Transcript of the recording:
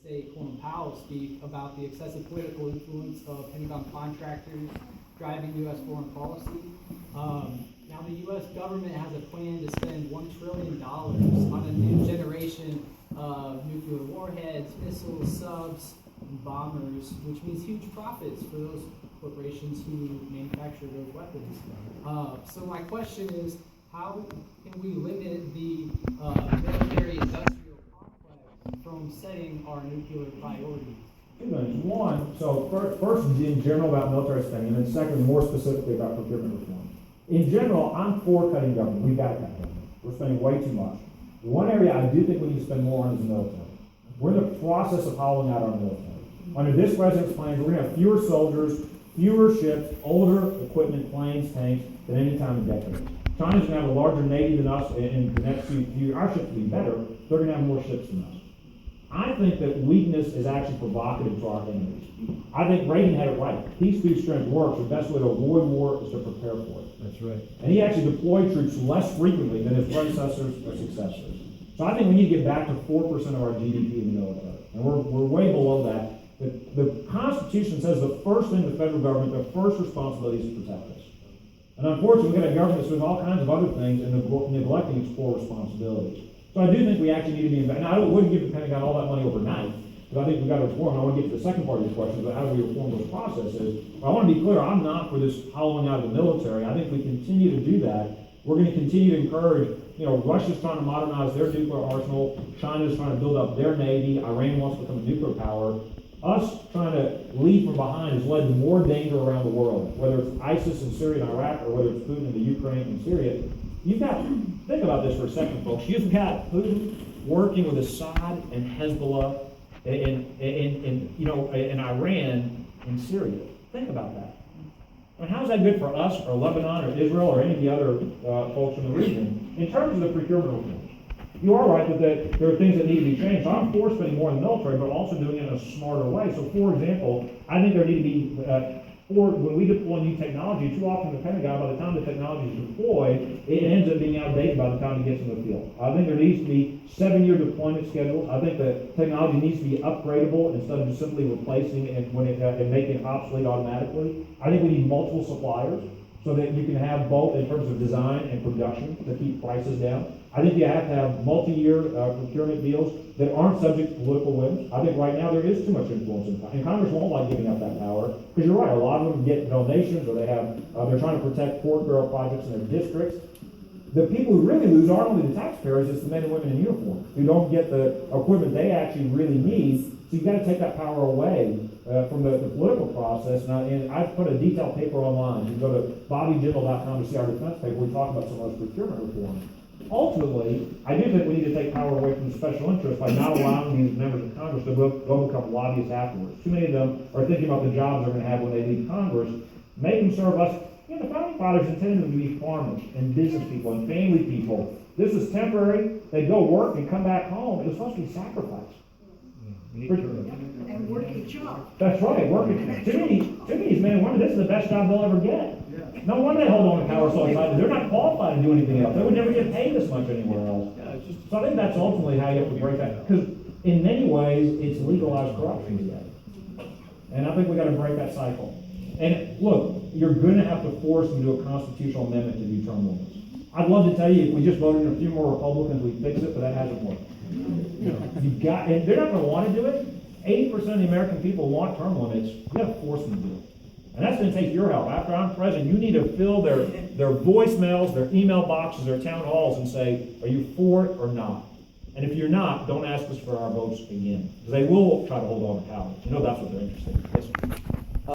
State Colin Powell speak about the excessive political influence of Pentagon contractors driving U.S. foreign policy. Now the U.S. government has a plan to spend $1 trillion on a new generation of nuclear warheads, missiles, subs, and bombers, which means huge profits for those corporations who manufacture those weapons. So my question is, how can we limit the military-industrial complex from setting our nuclear priorities? Two things. One, so first in general about military spending, and then second, more specifically about procurement reform. In general, I'm for cutting government. We've got to cut government. We're spending way too much. The one area I do think we need to spend more on is the military. We're in the process of hollowing out our military. Under this president's plan, we're going to have fewer soldiers, fewer ships, older equipment, planes, tanks than any time in decades. China's going to have a larger navy than us in the next few years. Our ships will be better. They're going to have more ships than us. I think that weakness is actually provocative to our enemies. I think Reagan had it right. Peace through strength works. The best way to avoid war is to prepare for it. That's right. And he actually deployed troops less frequently than his predecessors or successors. So I think we need to get back to 4% of our GDP in the military. And we're way below that. The Constitution says the first thing the federal government, their first responsibility is to protect us. And unfortunately, we've got a government that's doing all kinds of other things and neglecting its core responsibilities. So I do think we actually need to be investing. Now, I wouldn't give the Pentagon all that money overnight, because I think we've got to reform. I want to get to the second part of your question about how do we reform those processes. But I want to be clear, I'm not for this hollowing out of the military. I think if we continue to do that, we're going to continue to encourage, Russia's trying to modernize their nuclear arsenal, China's trying to build up their navy, Iran wants to become a nuclear power. Us trying to leave from behind has led to more danger around the world, whether it's ISIS in Syria and Iraq or whether it's Putin in the Ukraine and Syria. You've got, think about this for a second, folks. You've got Putin working with Assad and Hezbollah in Iran and Syria. Think about that. I mean, how is that good for us or Lebanon or Israel or any of the other folks in the region? In terms of the procurement reforms, you are right that there are things that need to be changed. So I'm for spending more in the military, but also doing it in a smarter way. So, for example, I think there need to be, when we deploy new technology, too often the Pentagon, by the time the technology is deployed, it ends up being outdated by the time it gets in the field. I think there needs to be 7-year deployment schedules. I think the technology needs to be upgradable instead of just simply replacing it and making it obsolete automatically. I think we need multiple suppliers so that you can have both in terms of design and production to keep prices down. I think you have to have multi-year procurement deals that aren't subject to political whims. I think right now there is too much influence and Congress won't like giving up that power, because you're right, a lot of them get donations or they're trying to protect pork barrel projects in their districts. The people who really lose aren't only the taxpayers, it's the men and women in uniform who don't get the equipment they actually really need. So you've got to take that power away from the political process. And I've put a detailed paper online. You can go to bobbyjindal.com to see our defense paper. We talk about some of those procurement reforms. Ultimately, I do think we need to take power away from the special interests by not allowing these members of Congress to go become lobbyists afterwards. Too many of them are thinking about the jobs they're going to have when they leave Congress. Make them serve us. The founding fathers intended them to be farmers and business people and family people. This was temporary. They go work and come back home. It was supposed to be sacrifice. And work a job. That's right. Working. To me, these men and women, this is the best job they'll ever get. No wonder they hold on to power so excited. They're not qualified to do anything else. They would never get paid this much anywhere else. So I think that's ultimately how you have to break that. Because in many ways, it's legalized corruption today. And I think we got to break that cycle. And look, you're going to have to force them to do a constitutional amendment to do term limits. I'd love to tell you if we just voted in a few more Republicans, we'd fix it, but that hasn't worked. And they're not going to want to do it. 80% of the American people want term limits. You got to force them to do it. And that's going to take your help. After I'm president, you need to fill their voicemails, their email boxes, their town halls and say, are you for it or not? And if you're not, don't ask us for our votes again. Because they will try to hold on to power. That's what they're interested in. Yes,